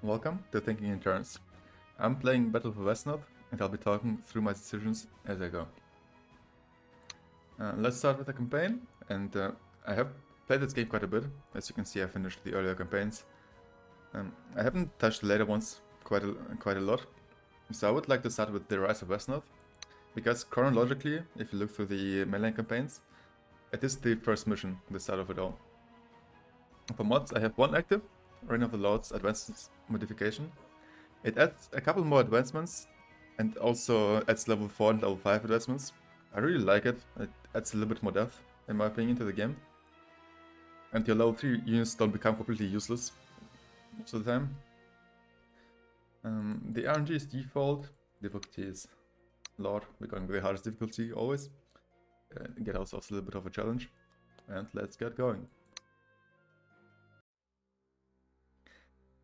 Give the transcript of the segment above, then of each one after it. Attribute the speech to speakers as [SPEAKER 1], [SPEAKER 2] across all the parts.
[SPEAKER 1] Welcome to Thinking in Turns. I'm playing Battle for Wesnoth, and I'll be talking through my decisions as I go. Let's start with the campaign, and I have played this game quite a bit. As you can see, I finished the earlier campaigns. I haven't touched the later ones quite a lot, so I would like to start with the Rise of Wesnoth, because chronologically, if you look through the mainline campaigns, it is the first mission, the start of it all. For mods, I have one active, Reign of the Lords Advanced Modification. It adds a couple more advancements and also adds level 4 and level 5 advancements. I really like it. It adds a little bit more depth, in my opinion, to the game. And your level 3 units don't become completely useless most of the time. The RNG is default. Difficulty is Lord. We're going with the hardest difficulty always. Get ourselves a little bit of a challenge. And let's get going.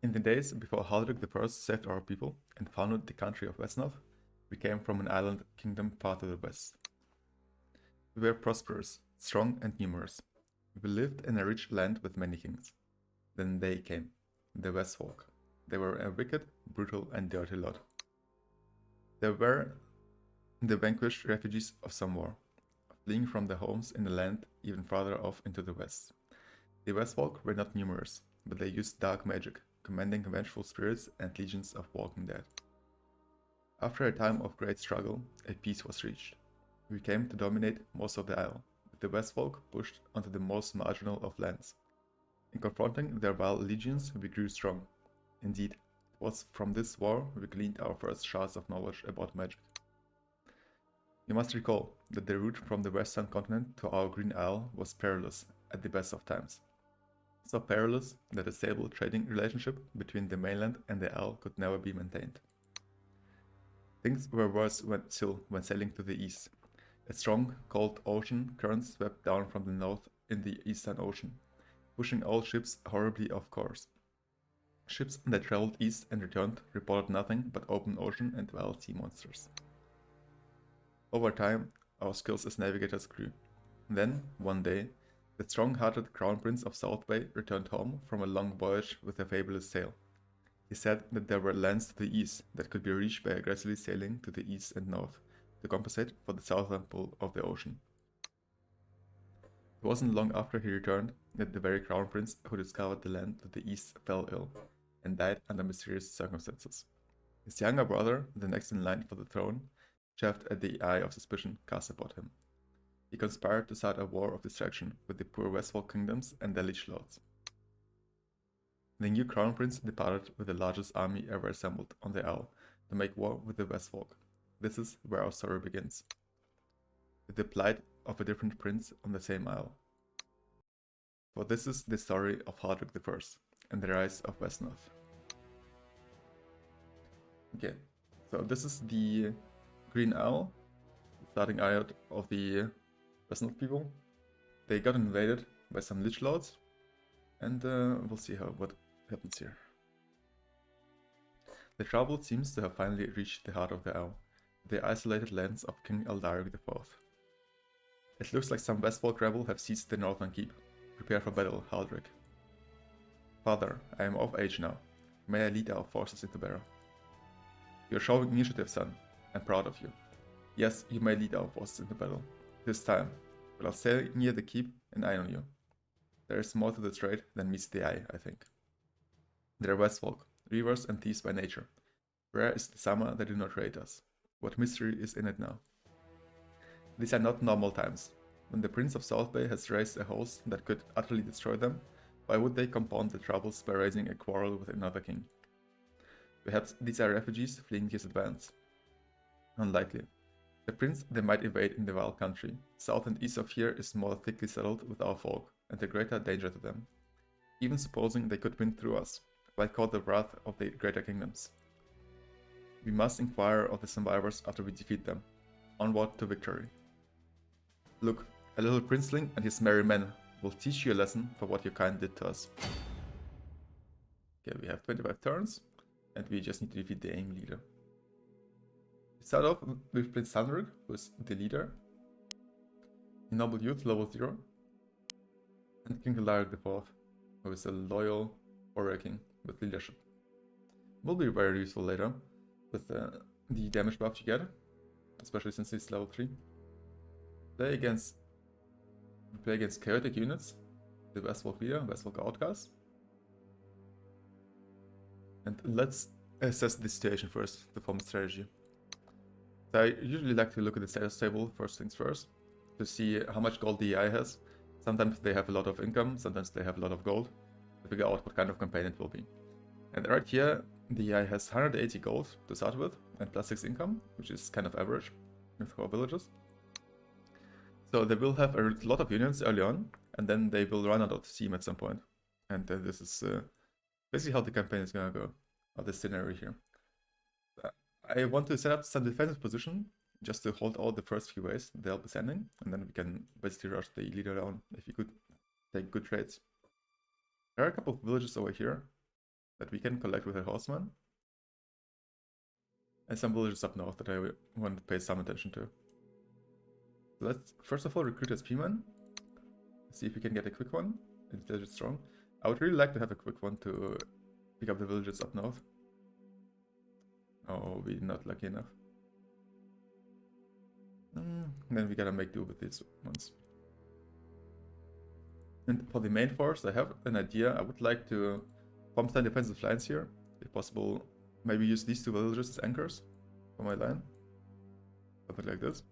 [SPEAKER 1] In the days before Haldric I saved our people and founded the country of Wesnoth, we came from an island kingdom far to the west. We were prosperous, strong and numerous. We lived in a rich land with many kings. Then they came, the Westfolk. They were a wicked, brutal and dirty lot. They were the vanquished refugees of some war, fleeing from their homes in the land even farther off into the west. The Westfolk were not numerous, but they used dark magic, commanding vengeful spirits and legions of walking dead. After a time of great struggle, a peace was reached. We came to dominate most of the isle, with the Westfolk pushed onto the most marginal of lands. In confronting their vile legions, we grew strong. Indeed, it was from this war we gleaned our first shards of knowledge about magic. You must recall that the route from the western continent to our Green Isle was perilous at the best of times. So perilous that a stable trading relationship between the mainland and the Isle could never be maintained. Things were worse still when sailing to the east. A strong, cold ocean current swept down from the north in the Eastern Ocean, pushing all ships horribly off course. Ships that traveled east and returned reported nothing but open ocean and wild sea monsters. Over time, our skills as navigators grew. Then, one day, the strong-hearted Crown Prince of South Bay returned home from a long voyage with a fabulous sail. He said that there were lands to the east that could be reached by aggressively sailing to the east and north to compensate for the southern pull of the ocean. It wasn't long after he returned that the very Crown Prince who discovered the land to the east fell ill and died under mysterious circumstances. His younger brother, the next in line for the throne, chafed at the eye of suspicion cast upon him. He conspired to start a war of distraction with the poor Westfolk kingdoms and their liege lords. The new crown prince departed with the largest army ever assembled on the Isle to make war with the Westfolk. This is where our story begins. With the plight of a different prince on the same Isle. For this is the story of Haldric I and the rise of Wesnoth. Okay, so this is the Green Isle, starting out of the Wesnoth people. They got invaded by some Lich Lords, and we'll see what happens here. The trouble seems to have finally reached the heart of the Isle, the isolated lands of King Eldaric IV. It looks like some Westfolk rebel have seized the northern keep. Prepare for battle, Haldric. Father, I am of age now. May I lead our forces into battle? You're showing initiative, son. I'm proud of you. Yes, you may lead our forces into battle. This time, but I'll stay near the keep and eye on you. There is more to the trade than meets the eye, I think. They're Westfolk, reavers and thieves by nature. Rare is the summer they do not raid us. What mystery is in it now? These are not normal times. When the Prince of South Bay has raised a host that could utterly destroy them, why would they compound the troubles by raising a quarrel with another king? Perhaps these are refugees fleeing his advance. Unlikely. The prince they might invade in the wild country. South and east of here is more thickly settled with our folk, and a greater danger to them. Even supposing they could win through us, might cause the wrath of the greater kingdoms. We must inquire of the survivors after we defeat them. Onward to victory. Look, a little princeling and his merry men will teach you a lesson for what your kind did to us. Okay, we have 25 turns, and we just need to defeat the aim leader. We start off with Prince Sandrick, who is the leader. Noble Youth, level 0. And King Eldaric IV, who is a loyal warrior king with leadership. will be very useful later with the damage buff you get, especially since he's level 3. Play against chaotic units, the Wesnoth Leader, Wesnoth Outcast. And let's assess the situation first to form a strategy. So I usually like to look at the status table first things first, to see how much gold the AI has. Sometimes they have a lot of income, sometimes they have a lot of gold, to figure out what kind of campaign it will be. And right here, the AI has 180 gold to start with, and plus 6 income, which is kind of average with our villages. So they will have a lot of units early on, and then they will run out of steam at some point. And this is basically how the campaign is gonna go, or this scenario here. I want to set up some defensive position just to hold out the first few waves they'll be sending, and then we can basically rush the leader down if we could take good trades. There are a couple of villages over here that we can collect with a horseman, and some villages up north that I want to pay some attention to. So let's first of all recruit a spearman, see if we can get a quick one. It's legit strong. I would really like to have a quick one to pick up the villages up north. Oh, we're not lucky enough. Then we gotta make do with these ones. And for the main force, I have an idea. I would like to form some defensive lines here. If possible, maybe use these two villages as anchors for my line. Something like this.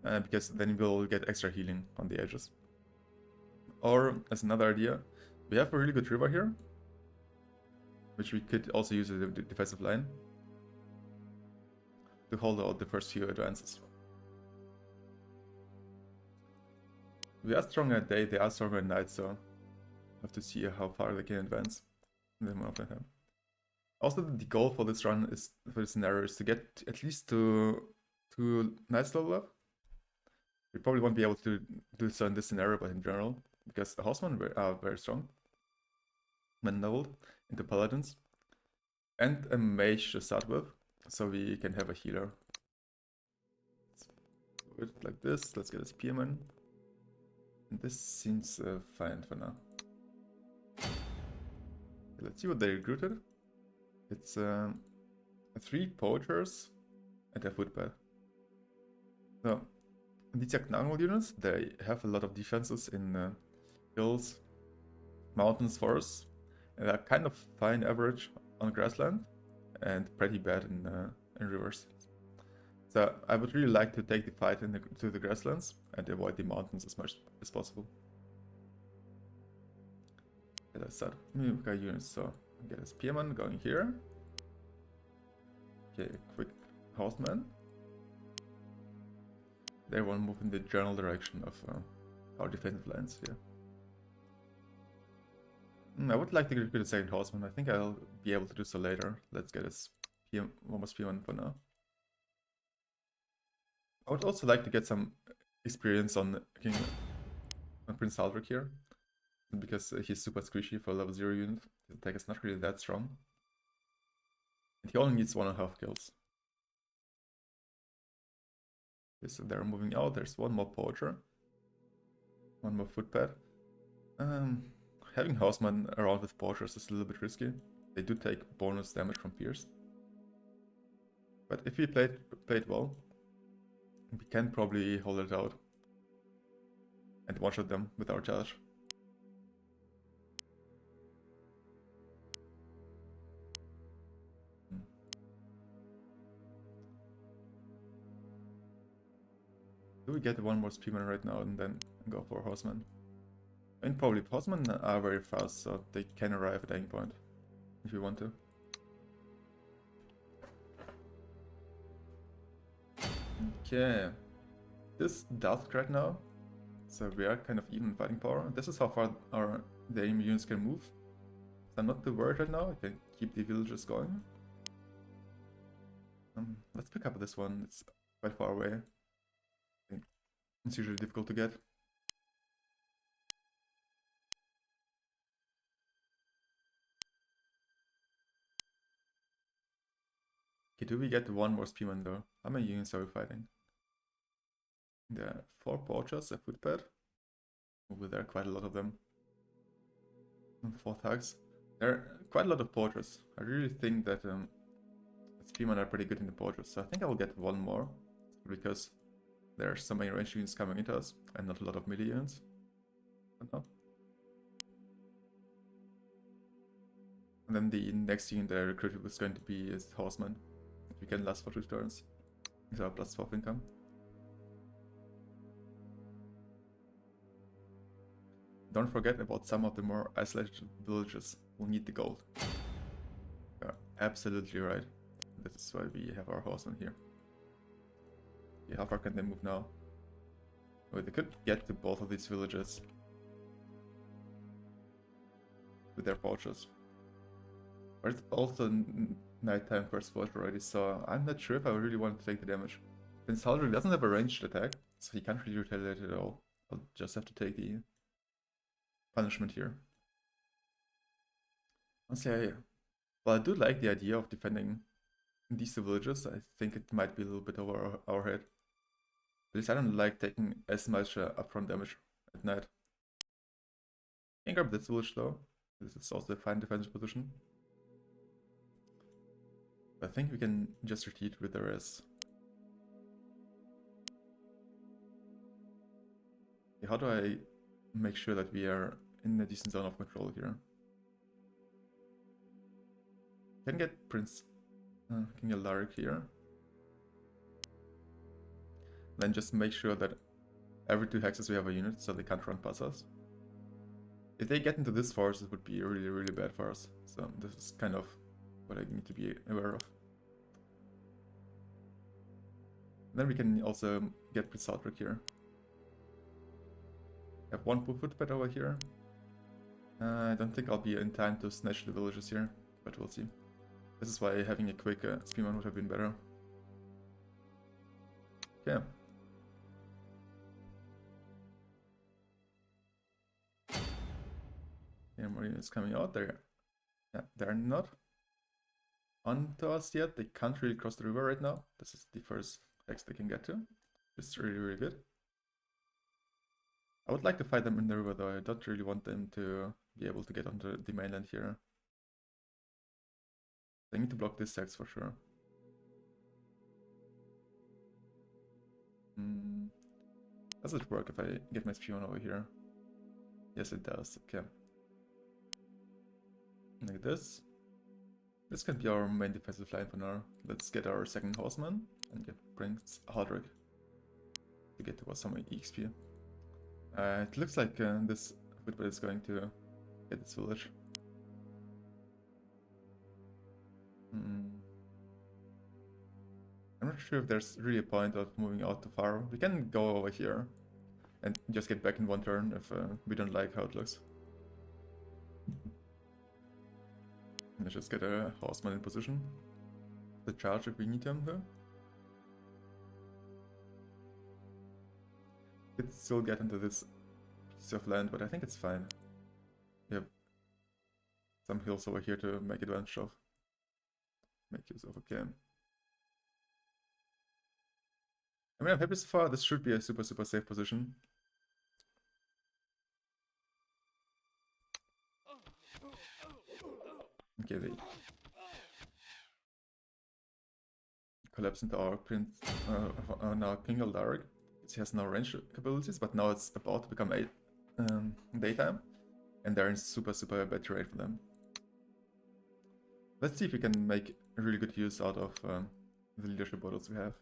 [SPEAKER 1] Because then we'll get extra healing on the edges. Or, as another idea, we have a really good river here, which we could also use as a defensive line to hold out the first few advances. We are stronger at day, they are stronger at night, so I have to see how far they can advance in the amount of time. Also, the goal for this run is, for this scenario, is to get at least to knights level up. We probably won't be able to do so in this scenario, but in general, because the horsemen are very strong when leveled into paladins, and a mage to start with, so we can have a healer. Let's do it like this. Let's get a spearman. And this seems fine for now. Okay, let's see what they recruited. It's 3 poachers and a footpad. So these are Gnarl units. They have a lot of defenses in hills, mountains, forests, and they're kind of fine average on grassland and pretty bad in rivers. So I would really like to take the fight to the grasslands and avoid the mountains as much as possible. Let's start Mimica units. So get a spearman going here. Okay, a quick horseman. They will move in the general direction of our defensive lines here. I would like to recruit a second horseman. I think I'll be able to do so later. Let's get a one more spearman for now. I would also like to get some experience on Prince Aldrich here, because he's super squishy for a level 0 unit. His attack is not really that strong. And he only needs 1.5 kills. Okay, so they're moving out. There's one more poacher. One more footpad. Having horsemen around with poachers is a little bit risky. They do take bonus damage from pierce. But if we played well, we can probably hold it out and one-shot them with our charge. Do we get one more spearman right now and then go for horseman? And probably horsemen are very fast, so they can arrive at any point if you want to. Okay, this does right now, so we are kind of even fighting power. This is how far the enemy units can move. So I'm not too worried right now. I can keep the villages going. Let's pick up this one. It's quite far away. I think it's usually difficult to get. Okay, do we get one more spearman though? How many units are we fighting? There are 4 poachers, a footpad. There are quite a lot of them. And 4 thugs. There are quite a lot of portraits. I really think that Streamon are pretty good in the portraits, so I think I will get one more, because there are so many range units coming into us, and not a lot of melee units. And then the next unit that I recruited was going to be is Horseman. We can last for 2 turns. With our +12 income. Don't forget about some of the more isolated villages who need the gold. You're absolutely right. This is why we have our horsemen here. Okay, how far can they move now? Oh, they could get to both of these villages with their poachers. But it's also nighttime first watch already, so I'm not sure if I really want to take the damage. Since Haldrick doesn't have a ranged attack, so he can't really retaliate at all. I'll just have to take the punishment here. Honestly, well, I do like the idea of defending these two villages. I think it might be a little bit over our head. At least I don't like taking as much upfront damage at night. Can't grab this village though. This is also a fine defensive position. I think we can just retreat with the rest. Okay, how do I make sure that we are in a decent zone of control here? Can get Prince King Alaric here. Then just make sure that every 2 hexes we have a unit, so they can't run past us. If they get into this forest, it would be really, really bad for us. So this is kind of what I need to be aware of. Then we can also get Prince Aldrich here. Have 1 footpad over here. I don't think I'll be in time to snatch the villages here, but we'll see. This is why having a quick spearman would have been better. Okay. More units coming out there. Yeah, they're not onto us yet. They can't really cross the river right now. This is the first hex they can get to. It's really, really good. I would like to fight them in the river though. I don't really want them to be able to get onto the mainland here. They need to block this hex for sure. Does it work if I get my spearman over here? Yes, it does. Okay. Like this. This can be our main defensive line for now. Let's get our second horseman and get Prince Haldrick to get to some EXP. It looks like this football is going to get this village. I'm not sure if there's really a point of moving out too far. We can go over here and just get back in 1 turn if we don't like how it looks. Let's just get a horseman in position. The charge if we need him though. Could still get into this piece of land, but I think it's fine. We have some hills over here to make advantage of. Make use of, okay. I mean, I'm happy so far. This should be a super, super safe position. Okay, they collapse into our Prince, now King Aldaric. He has no range capabilities, but now it's about to become daytime, and they're in super, super bad terrain for them. Let's see if we can make really good use out of the leadership models we have.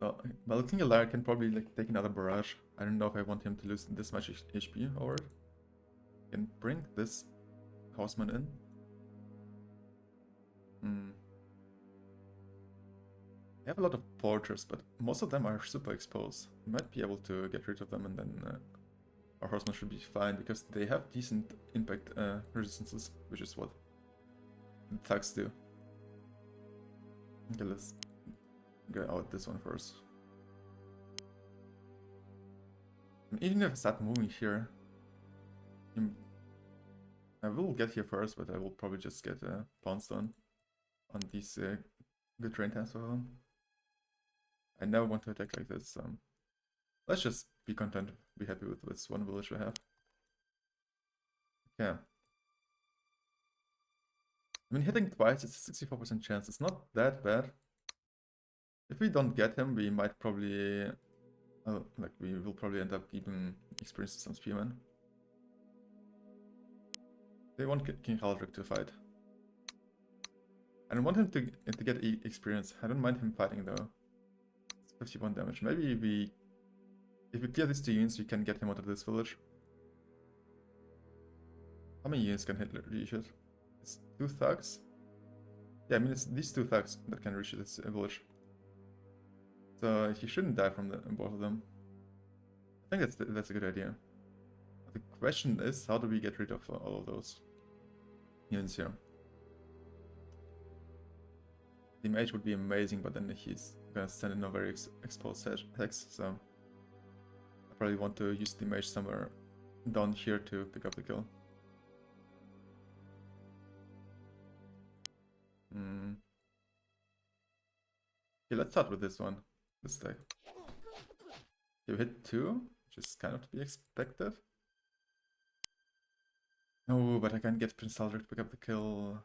[SPEAKER 1] Well, King Aldaric can probably like take another barrage. I don't know if I want him to lose this much HP over it. Can bring this horseman in. I have a lot of portraits, but most of them are super exposed. We might be able to get rid of them, and then our horsemen should be fine, because they have decent impact resistances, which is what the thugs do. Okay, let's get out this one first. And even if I start moving here, I will get here first, but I will probably just get a Poundstone on these good train times for them. I never want to attack like this. Let's just be content, be happy with this 1 village we have. Okay. I mean, hitting twice, it's a 64% chance. It's not that bad. If we don't get him, we might probably... like, we will probably end up keeping experience some spearmen. They want King Haldrick to fight. I don't want him to get experience. I don't mind him fighting though. It's 51 damage. Maybe if we clear these 2 units, we can get him out of this village. How many units can reach it? It's 2 thugs. Yeah, I mean it's these 2 thugs that can reach this village. So he shouldn't die from both of them. I think that's a good idea. The question is, how do we get rid of all of those units here? The mage would be amazing, but then he's gonna send in a very exposed hex, so I probably want to use the mage somewhere down here to pick up the kill. Okay, let's start with this one. This deck. You hit 2, which is kind of to be expected. Oh, but I can't get Prince Aldrich to pick up the kill.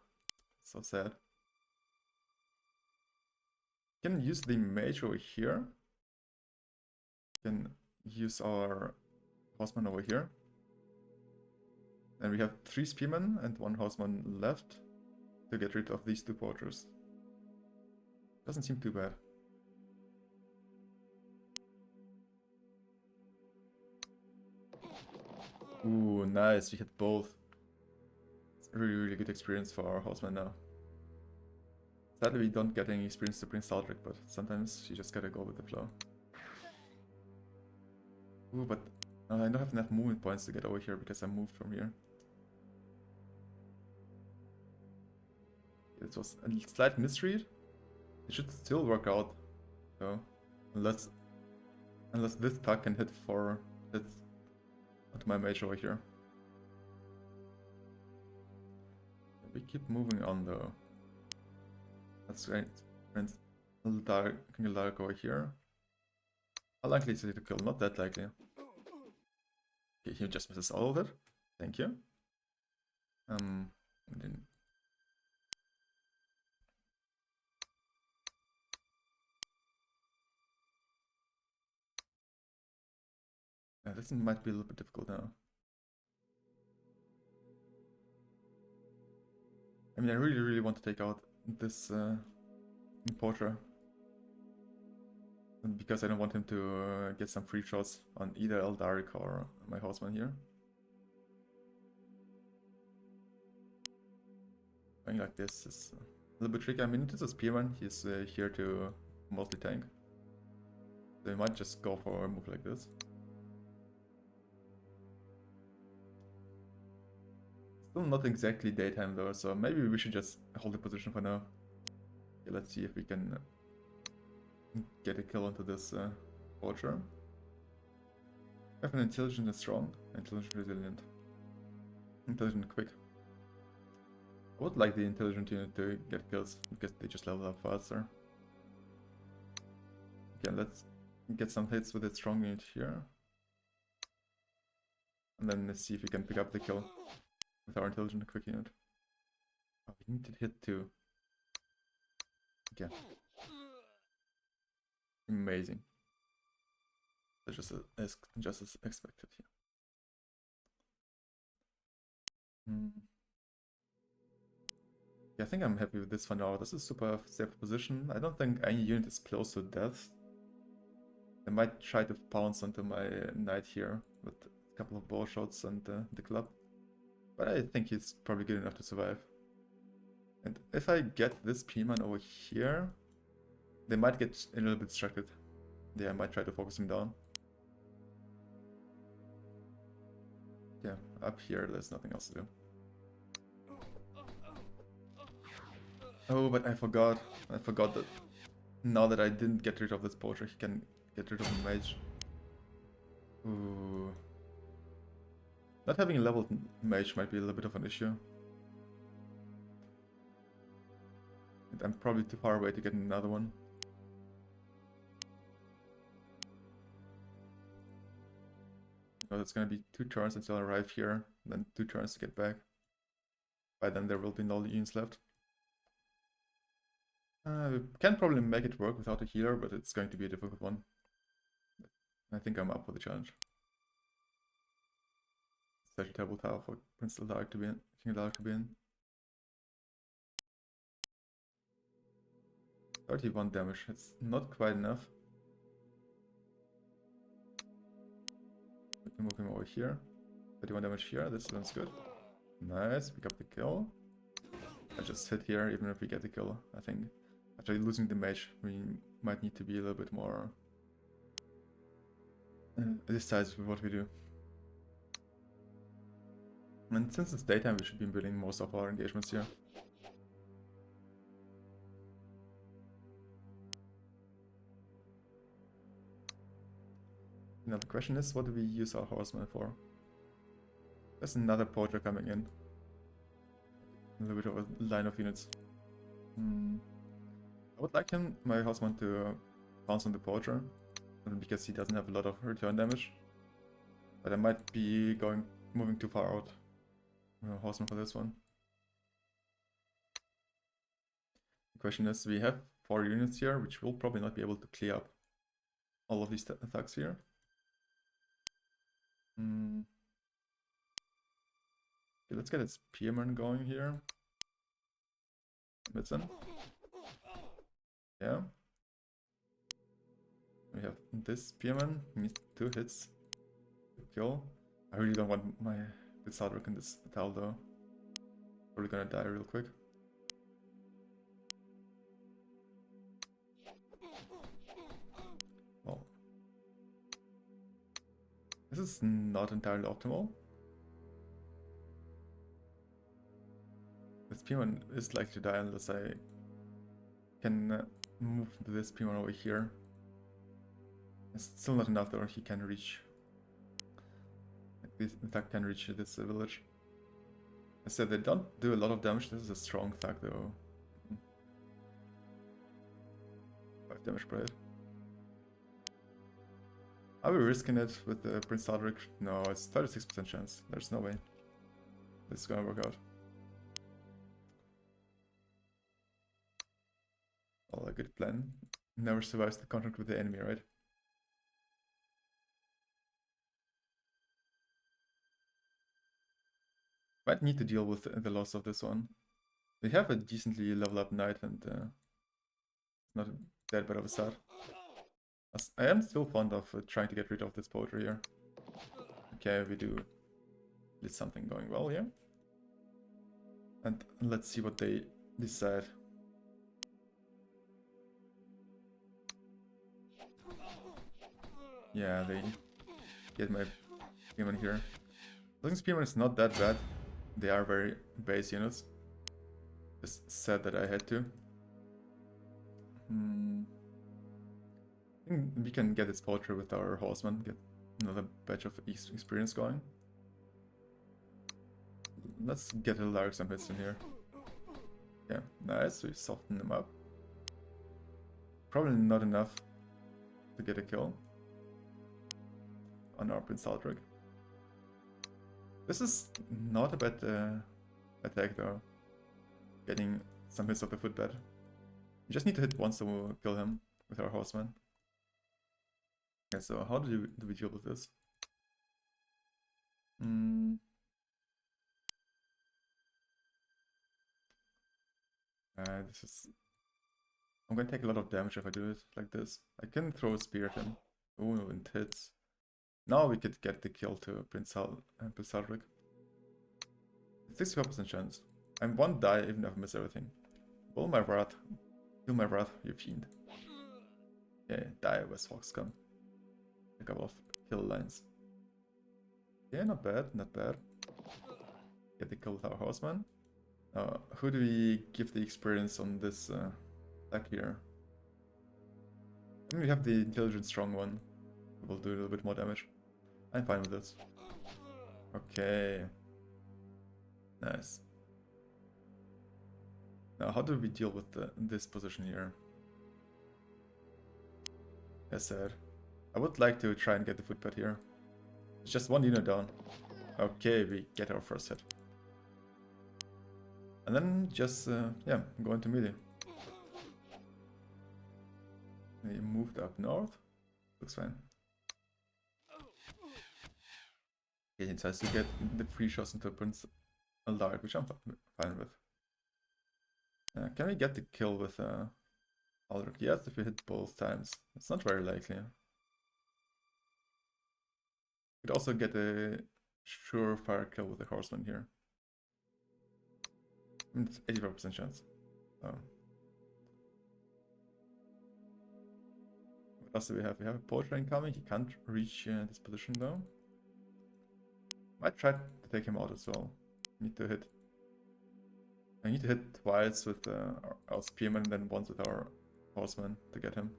[SPEAKER 1] So sad. Can use the mage over here. Can use our horseman over here. And we have 3 spearmen and 1 horseman left to get rid of these 2 poachers. Doesn't seem too bad. Ooh, nice. We hit both. It's a really, really good experience for our horseman now. Sadly, we don't get any experience to Prince Aldrich, but sometimes you just gotta go with the flow. Ooh, but I don't have enough movement points to get over here because I moved from here. It was a slight misread. It should still work out, though, unless this thug can hit 4 hits onto my mage over here. We keep moving on though. That's great. Prince Dark over here. How likely is it to kill? Not that likely. Okay, he just misses all of it. Thank you. Then this might be a little bit difficult now. I mean, I really, really want to take out this Porter. Because I don't want him to get some free shots on either Eldaric or my horseman here. Going like this is a little bit tricky. I mean, it is a spearman. He's here to mostly tank. So we might just go for a move like this. Still not exactly daytime though, so maybe we should just hold the position for now. Okay, let's see if we can get a kill onto this poacher. I have an intelligent and strong, intelligent resilient, intelligent quick. I would like the intelligent unit to get kills because they just level up faster. Okay, let's get some hits with the strong unit here. And then let's see if we can pick up the kill with our intelligent and quick unit. Oh, we need to hit 2. Okay. Amazing. That's just as expected here. Yeah, I think I'm happy with this for now. This is super safe position. I don't think any unit is close to death. I might try to pounce onto my knight here with a couple of bow shots and the club. But I think he's probably good enough to survive. And if I get this P-man over here, they might get a little bit distracted. Yeah, I might try to focus him down. Yeah, up here there's nothing else to do. Oh, but I forgot that now that I didn't get rid of this poacher, he can get rid of the mage. Ooh. Not having a leveled mage might be a little bit of an issue. And I'm probably too far away to get another one. Because it's gonna be 2 turns until I arrive here. then 2 turns to get back. By then there will be no units left. We can probably make it work without a healer, but it's going to be a difficult one. I think I'm up for the challenge. Such a terrible tile for Prince Dark to be in. King Dark to be in. 31 damage. It's not quite enough. We can move him over here. 31 damage here. This sounds good. Nice. We got the kill. I just hit here, even if we get the kill. I think after losing the mage, we might need to be a little bit more decisive with what we do. And since it's daytime, we should be building most of our engagements here. Now the question is, what do we use our horsemen for? There's another poacher coming in. A little bit of a line of units. I would like my horseman to pounce on the poacher, because he doesn't have a lot of return damage. But I might be moving too far out. Horseman for this one. The question is, we have 4 units here, which will probably not be able to clear up all of these attacks here. Okay, let's get a spearman going here. Midson. Yeah. We have this spearman. He needs 2 hits to kill. I really don't want my Sadric in this battle though. Probably gonna die real quick. Well, this is not entirely optimal. The spearman is likely to die unless I can move this spearman over here. It's still not enough though, he can reach. This attack can reach this village. I said they don't do a lot of damage, this is a strong attack though. 5 damage per hit. Are we risking it with the Prince Sadric? No, it's 36% chance. There's no way this is gonna work out. Well, a good plan. Never survives the contact with the enemy, right? Might need to deal with the loss of this one. We have a decently level up knight and not that bad of a start. I am still fond of trying to get rid of this poetry here. Okay, we did something going well here. And let's see what they decide. Yeah, they get my spearman here. Looking spearman is not that bad. They are very base units. Just sad that I had to. I think we can get this poetry with our horseman, get another batch of experience going. Let's get a large some hits in here. Yeah, nice, we soften them up. Probably not enough to get a kill on our Prince Aldrich. This is not a bad attack though. Getting some hits off the footbed. We just need to hit once to kill him with our horseman. Okay, so how do we deal with this? This is... I'm gonna take a lot of damage if I do it like this. I can throw a spear at him. Ooh, and hits. Now we could get the kill to Prince Aldrich. 64% chance. I'm one die even if I miss everything. Will my wrath. Kill my wrath, you fiend. Yeah, die, Wesnoth, scum. A couple of kill lines. Yeah, not bad, not bad. Get the kill with our horseman. Who do we give the experience on this attack here? I mean, we have the intelligent strong one. We'll do a little bit more damage. I'm fine with this. Okay. Nice. Now, how do we deal with this position here? As said, I would like to try and get the footpad here. It's just one unit down. Okay, we get our first hit. And then just, yeah, go into melee. He moved up north. Looks fine. He decides to get the free shots into Prince Aldark, which I'm fine with. Can we get the kill with Aldrich? Yes, if we hit both times. It's not very likely. Could also get a surefire kill with the Horseman here. I mean, it's 85% chance. Oh. What else do we have? We have a Poacher incoming. He can't reach this position though. Might try to take him out as well. Need to hit. I need to hit twice with our Spearman and then once with our Horseman to get him.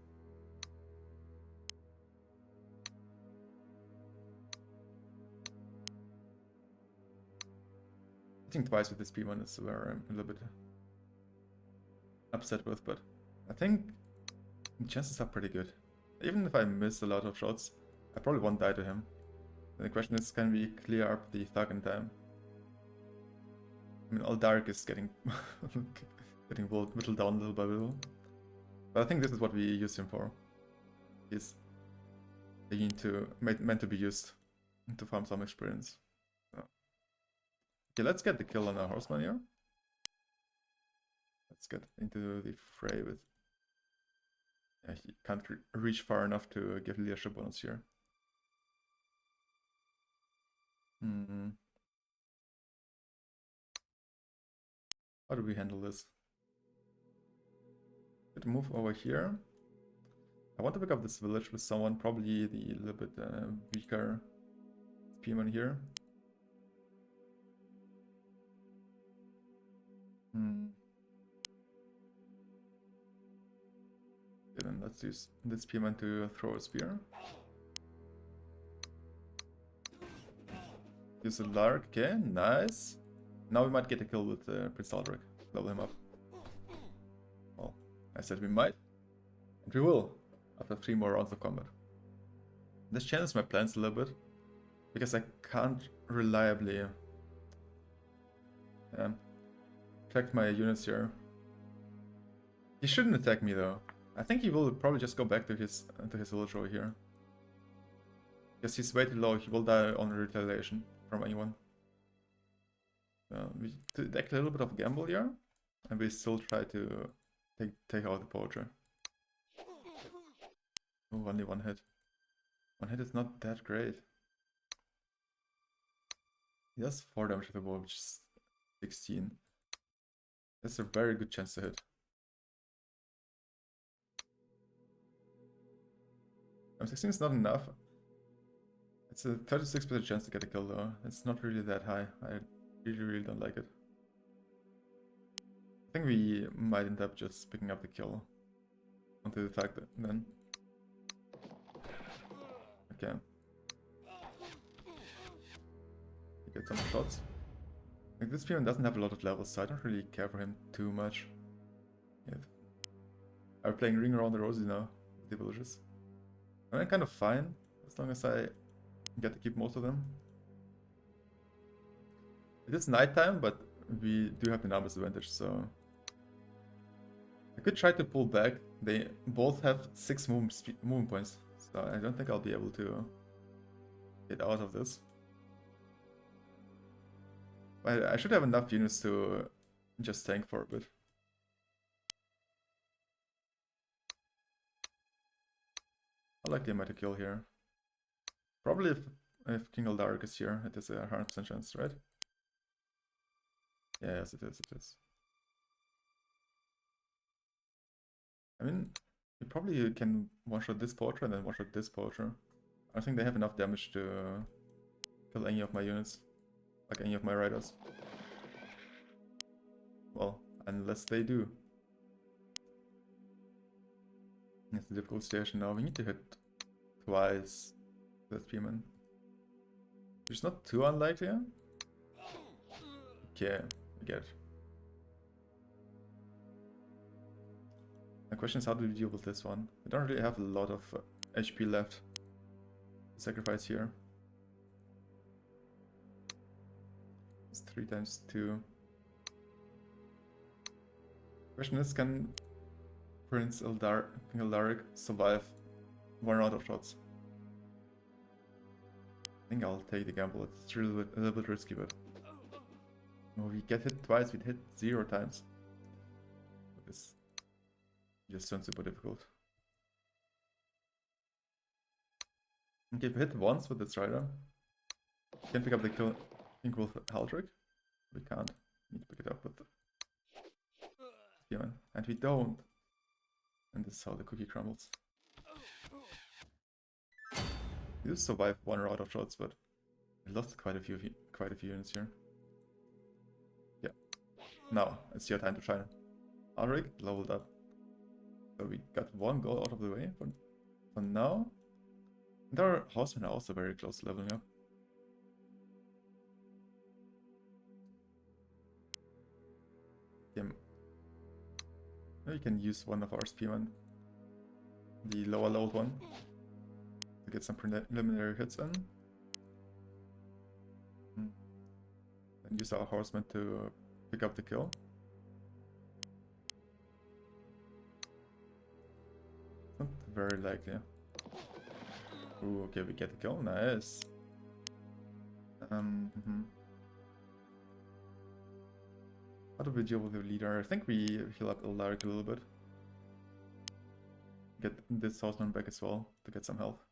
[SPEAKER 1] Hitting twice with the Spearman is where I'm a little bit upset with, but I think the chances are pretty good. Even if I miss a lot of shots, I probably won't die to him. And the question is, can we clear up the Thug in time? I mean, Aldark is getting whittled down little by little. But I think this is what we use him for. He's meant to be used to farm some experience. So. Okay, let's get the kill on our Horseman here. Let's get into the fray with... Yeah, he can't reach far enough to give leadership bonus here. How do we handle this? Good move over here. I want to pick up this village with someone, probably the little bit weaker Spearman here. Okay, then let's use this Spearman to throw a spear. Use a Lark, okay, nice. Now we might get a kill with Prince Aldrich. Level him up. Well, I said we might. And we will, after 3 more rounds of combat. This changes my plans a little bit, because I can't reliably attack my units here. He shouldn't attack me though. I think he will probably just go back to his village over here. Because he's way too low, he will die on retaliation from anyone. We take a little bit of a gamble here, and we still try to take out the Poacher. Oh, only one hit. One hit is not that great. He does 4 damage with the bow, which is 16. That's a very good chance to hit. M16 is not enough. It's a 36% chance to get a kill though. It's not really that high. I really don't like it. I think we might end up just picking up the kill onto the Thug then. Okay. Get some shots. Like, this Spearman doesn't have a lot of levels, so I don't really care for him too much. Yeah. I'm playing Ring Around the Rosy now with the villages. I'm kind of fine, as long as I get to keep most of them. It is nighttime, but we do have the numbers advantage, so... I could try to pull back. They both have 6 movement points, so I don't think I'll be able to get out of this. But I should have enough units to just tank for a bit. I like the amount to kill here. Probably if King Aldark is here, it is a 100% chance, right? Yeah, yes, it is. I mean, you probably can one-shot this Poacher and then one-shot this Poacher. I think they have enough damage to kill any of my units, like any of my riders. Well, unless they do. It's a difficult station now. We need to hit twice the Spearman. Which is not too unlikely. Okay, I get it. The question is, how do we deal with this one? We don't really have a lot of HP left to sacrifice here. 3 times 2. Question is, can Prince Eldaric survive 1 round of shots? I think I'll take the gamble. It's a little bit risky, but we get hit twice, we hit 0 times. This just turns super difficult. Okay, if we hit once with the Strider, we can pick up the kill with Haldrick. We can't. We need to pick it up with the Spearman. And we don't. And this is how the cookie crumbles. We do survive 1 round of shots, but we lost quite a few units here. Yeah. Now it's your time to shine. Haldrick leveled up. So we got 1 goal out of the way for now. And our horsemen are also very close to leveling up. We can use one of our spearmen, the lower leveled one, to get some preliminary hits in. And use our horsemen to pick up the kill. Not very likely. Ooh, okay, we get the kill, nice. How do we deal with the leader? I think we heal up Eldaric a little bit. Get this horseman back as well to get some health.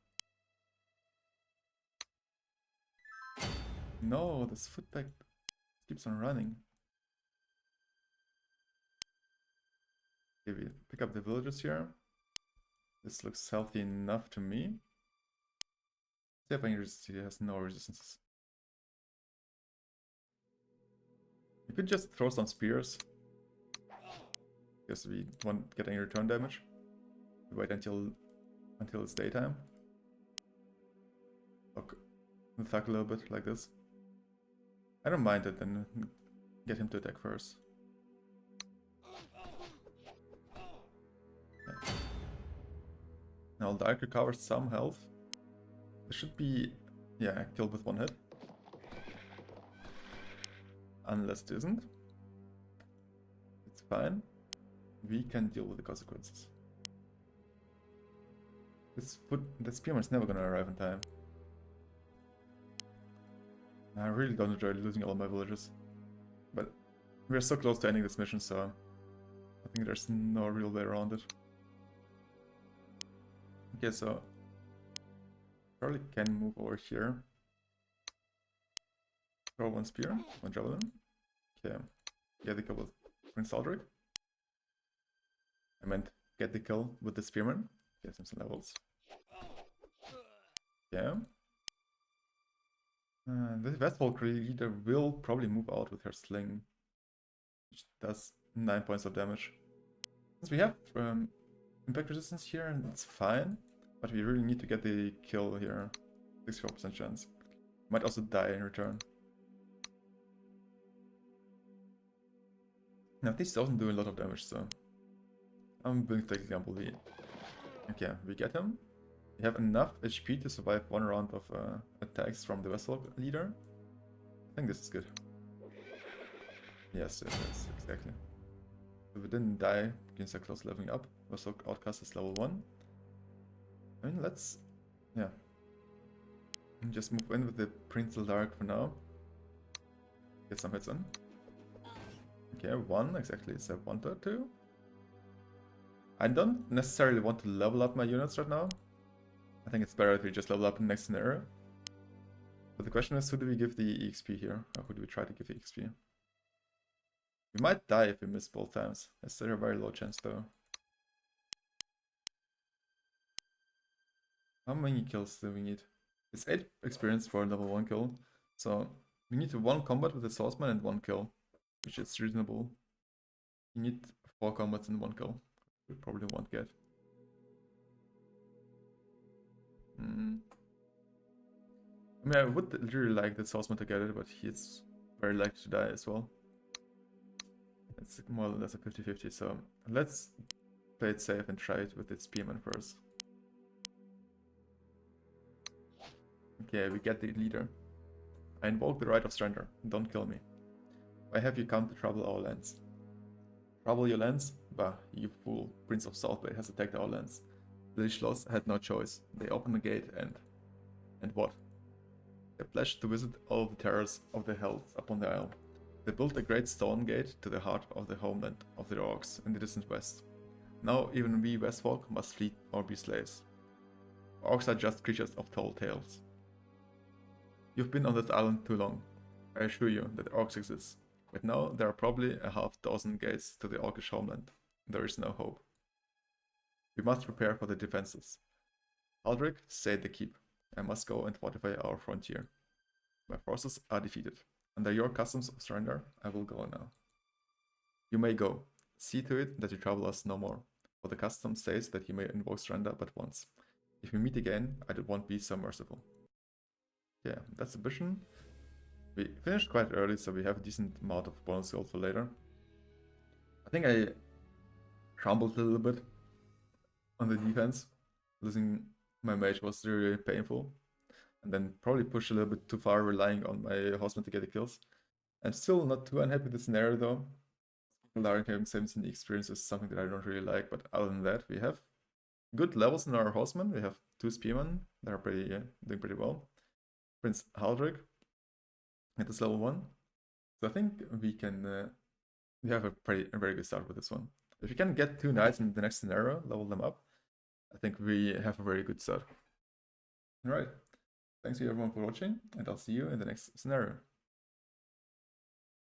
[SPEAKER 1] No, this footback keeps on running. Okay, we pick up the villagers here. This looks healthy enough to me. He has no resistances. We could just throw some spears, because we won't get any return damage. We wait until it's daytime. Okay. Attack a little bit like this. I don't mind it, then get him to attack first. Yeah. Now Dark recovers some health. This should be, yeah, killed with 1 hit. Unless it isn't. It's fine. We can deal with the consequences. The spearman's never gonna arrive in time. I really don't enjoy losing all my villagers. But we're so close to ending this mission, so I think there's no real way around it. Okay, so probably can move over here. Throw 1 spear, 1 javelin. Okay, get the kill with Prince Aldrich. I meant get the kill with the spearman. Get him some levels. Yeah. The Westfolk leader will probably move out with her sling, which does 9 points of damage. Since we have impact resistance here, it's fine, but we really need to get the kill here. 64% chance. Might also die in return. Now this doesn't do a lot of damage, so I'm willing to take the gamble. Okay, we get him. We have enough HP to survive 1 round of attacks from the Westfolk leader. I think this is good. Yes, exactly. If we didn't die, against a close leveling up. Westfolk Outcast is level 1. I mean, let's, yeah, just move in with the Prince Eldaric for now. Get some hits in. Okay, 1 exactly. Is that 1 to 2? I don't necessarily want to level up my units right now. I think it's better if we just level up in the next scenario. But the question is, who do we give the EXP here? Or who do we try to give the EXP? We might die if we miss both times. It's still a very low chance though. How many kills do we need? It's 8 experience for a level 1 kill. So we need 1 combat with the swordsman and 1 kill, which is reasonable. We need 4 combats and 1 kill. We probably won't get. I mean, I would really like the swordsman to get it, but he's very likely to die as well. It's more or less a 50-50, so let's play it safe and try it with the spearman first. Okay, we get the leader. I invoke the right of surrender. Don't kill me. Why have you come to trouble our lands? Trouble your lands? Bah, you fool. Prince of Southbay has attacked our lands. The Schloss had no choice. They opened the gate and... And what? They pledged to visit all the terrors of the hells upon the isle. They built a great stone gate to the heart of the homeland of the orcs in the distant west. Now even we Westfolk must flee or be slaves. Orcs are just creatures of tall tales. You've been on that island too long. I assure you that orcs exist. But now there are probably a half dozen gates to the orcish homeland. There is no hope. We must prepare for the defenses. Aldrich stayed the keep. I must go and fortify our frontier. My forces are defeated. Under your customs of surrender, I will go now. You may go. See to it that you trouble us no more, for the custom says that you may invoke surrender but once. If we meet again, I won't be so merciful. Yeah, that's a mission. We finished quite early, so we have a decent amount of bonus gold for later. I think I crumbled a little bit on the defense. Losing my mage was really painful. And then probably pushed a little bit too far, relying on my horseman to get the kills. I'm still not too unhappy with the scenario though. Allowing having 17 experience is something that I don't really like, but other than that, we have good levels in our horsemen. We have 2 spearmen, they're doing pretty well. Prince Haldrick at this level 1. So I think we can we have a very good start with this one. If we can get 2 knights in the next scenario, level them up, I think we have a very good start. Alright, thanks to everyone for watching, and I'll see you in the next scenario.